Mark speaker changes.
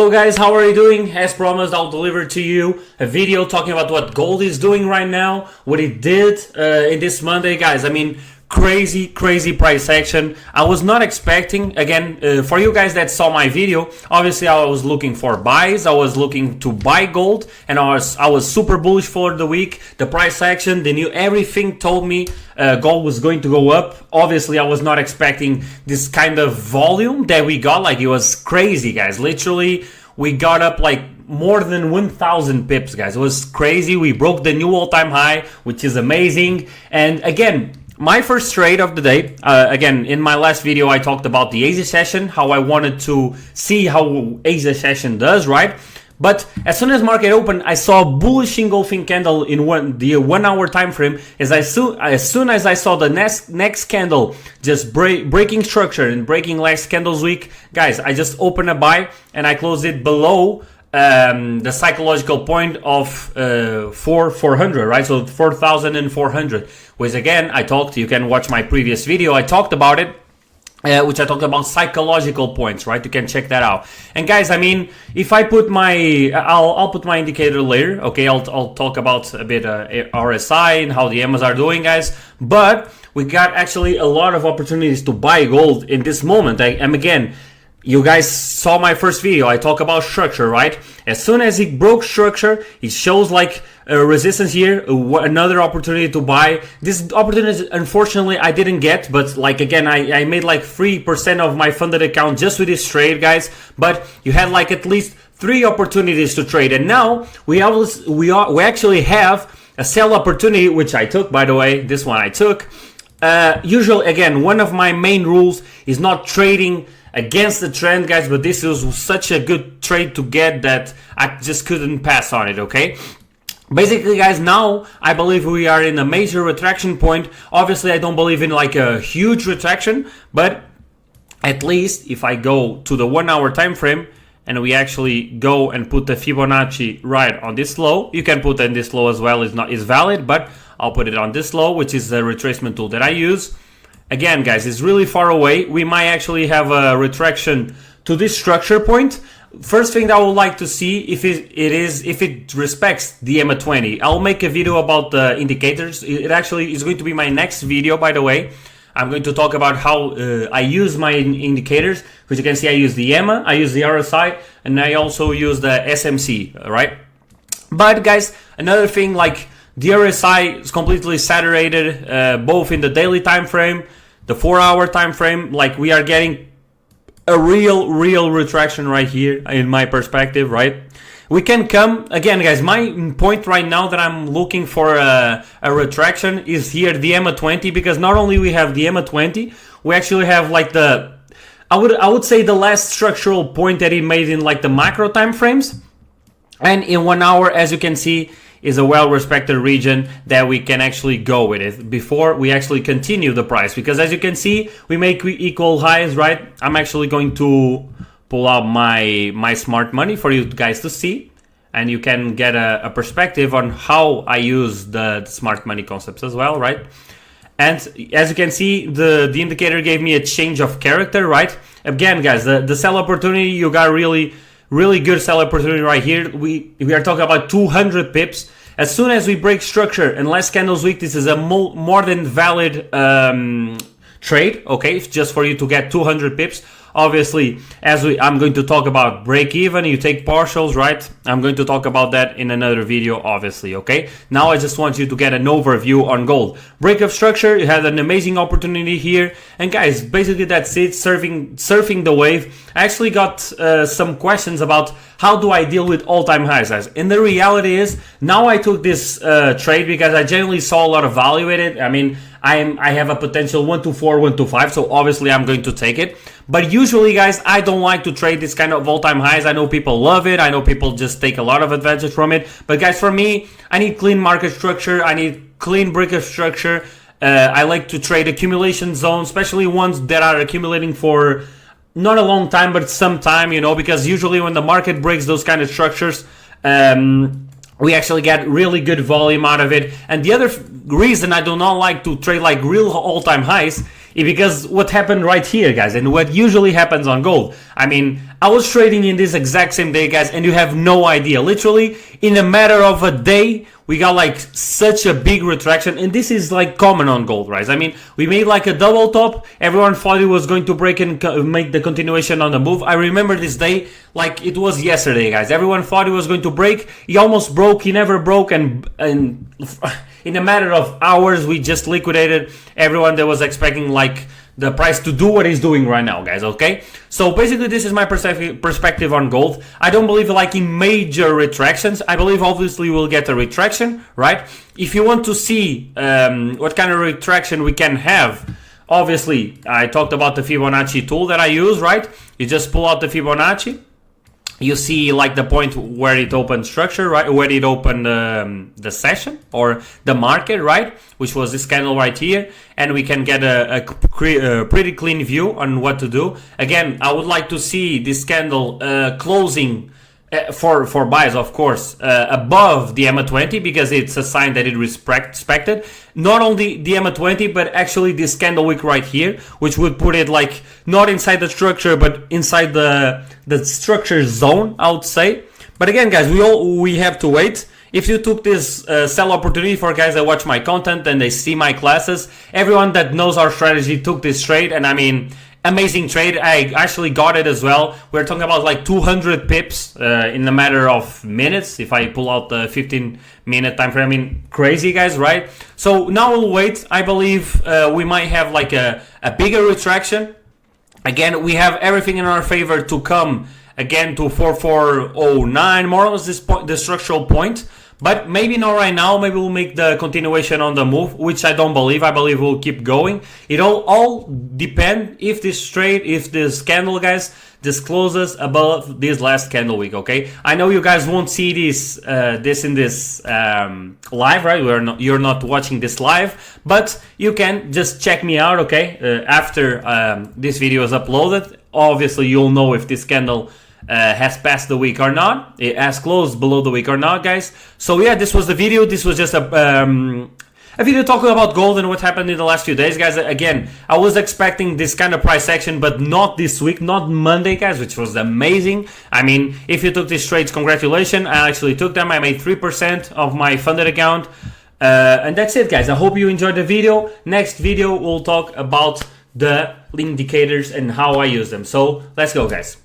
Speaker 1: Hello guys, how are you doing? As promised, I'll deliver to you a video talking about what gold is doing right now, what it did in this Monday, guys. I mean, crazy price action. I was not expecting, again, for you guys that saw my video, obviously I was looking for buys, I was looking to buy gold, and I was super bullish for the week. The price action, they knew everything told me gold was going to go up. Obviously I was not expecting this kind of volume that we got. Like, it was crazy, guys. Literally we got up like more than 1,000 pips, guys. It was crazy. We broke the new all-time high, which is amazing. And again, my first trade of the day, again, in my last video, I talked about the Asia session, how I wanted to see how Asia session does, right? But as soon as market opened, I saw a bullish engulfing candle in the 1 hour time frame. As soon as I saw the next candle just breaking structure and breaking last candle's wick, guys, I just opened a buy and I closed it below the psychological point of 400, right? So 4,400, which again, you can watch my previous video, I talked about it, which I talked about psychological points, right? You can check that out. And guys, I mean, if I put I'll put my indicator later, okay? I'll talk about a bit RSI and how the EMAs are doing, guys. But we got actually a lot of opportunities to buy gold in this moment. And again, you guys saw my first video, I talk about structure, right? As soon as it broke structure, it shows like a resistance here, another opportunity to buy. This opportunity, unfortunately, I didn't get, but like, again, I made like 3% of my funded account just with this trade, guys. But you had like at least 3 opportunities to trade, and now we actually have a sell opportunity, which I took, by the way. This one I took. Usually, again, one of my main rules is not trading against the trend, guys, but this was such a good trade to get that I just couldn't pass on it, okay? Basically, guys, now I believe we are in a major retraction point. Obviously, I don't believe in like a huge retraction, but at least if I go to the 1 hour time frame and we actually go and put the Fibonacci right on this low, you can put in this low as well, is valid, but I'll put it on this low, which is the retracement tool that I use. Again, guys, it's really far away. We might actually have a retraction to this structure point. First thing that I would like to see if it respects the EMA 20. I'll make a video about the indicators. It actually is going to be my next video, by the way. I'm going to talk about how I use my indicators, which you can see I use the EMA, I use the RSI, and I also use the SMC, right? But guys, another thing, like the RSI is completely saturated, both in the daily time frame, the 4 hour time frame. Like, we are getting a real retraction right here in my perspective, right? We can come again, guys. My point right now that I'm looking for a retraction is here, the EMA 20, because not only we have the EMA 20, we actually have like I would say the last structural point that it made in like the macro time frames, and in 1 hour, as you can see, is a well-respected region that we can actually go with it before we actually continue the price. Because as you can see, we make equal highs, right? I'm actually going to pull out my smart money for you guys to see, and you can get a perspective on how I use the smart money concepts as well, right? And as you can see, the indicator gave me a change of character, right? Again, guys, the sell opportunity, you got really good sell opportunity right here. We are talking about 200 pips. As soon as we break structure and last candles week, this is a more than valid trade, okay? Just for you to get 200 pips. Obviously, I'm going to talk about break even, you take partials, right? I'm going to talk about that in another video, obviously, okay? Now I just want you to get an overview on gold. Break of structure, you had an amazing opportunity here. And guys, basically that's it, surfing the wave. I actually got some questions about how do I deal with all-time highs, guys? And the reality is, now I took this trade because I genuinely saw a lot of value in it. I mean, I have a potential 124, 125, so obviously I'm going to take it. But usually, guys, I don't like to trade this kind of all-time highs. I know people love it. I know people just take a lot of advantage from it. But guys, for me, I need clean market structure. I need clean break of structure. I like to trade accumulation zones, especially ones that are accumulating for not a long time, but some time, you know, because usually when the market breaks those kind of structures, we actually get really good volume out of it. And the other reason I do not like to trade like real all-time highs is because what happened right here, guys, and what usually happens on gold. I mean, I was trading in this exact same day, guys, and you have no idea. Literally, in a matter of a day, we got like such a big retraction, and this is like common on gold, right? I mean, we made like a double top. Everyone thought it was going to break and make the continuation on the move. I remember this day like it was yesterday, guys. Everyone thought it was going to break. He almost broke. He never broke, and in a matter of hours, we just liquidated everyone that was expecting like the price to do what it's doing right now, guys. Okay, so basically this is my perspective on gold. I don't believe like in major retractions. I believe obviously we'll get a retraction, right? If you want to see what kind of retraction we can have, obviously I talked about the Fibonacci tool that I use, right? You just pull out the Fibonacci. You see like the point where it opened structure, right? Where it opened the session or the market, right? Which was this candle right here. And we can get a pretty clean view on what to do. Again, I would like to see this candle closing for buys, of course, above the EMA 20, because it's a sign that it respected not only the EMA 20 but actually this candle wick right here, which would put it like not inside the structure but inside the structure zone, I would say. But again, guys, we have to wait. If you took this sell opportunity, for guys that watch my content and they see my classes, everyone that knows our strategy took this trade, and I mean, amazing trade. I actually got it as well. We're talking about like 200 pips in a matter of minutes. If I pull out the 15-minute time frame, I mean, crazy, guys, right? So now we'll wait. I believe we might have like a bigger retraction. Again, we have everything in our favor to come again to 4409, more or less this point, the structural point. But maybe not right now. Maybe we'll make the continuation on the move, which I don't believe. I believe we'll keep going. It all depend if this trade, if this candle, guys, discloses above this last candle week. Okay, I know you guys won't see this in this live, right? You're not watching this live, but you can just check me out. Okay, after this video is uploaded, obviously you'll know if this candle has passed the week or not, it has closed below the week or not, guys. So yeah, this was the video. This was just a video talking about gold and what happened in the last few days, guys. Again, I was expecting this kind of price action, but not this week, not Monday, guys, which was amazing. I mean, if you took these trades, congratulations. I actually took them. I made 3% of my funded account. And that's it, guys. I hope you enjoyed the video. Next video, we'll talk about the indicators and how I use them. So let's go, guys.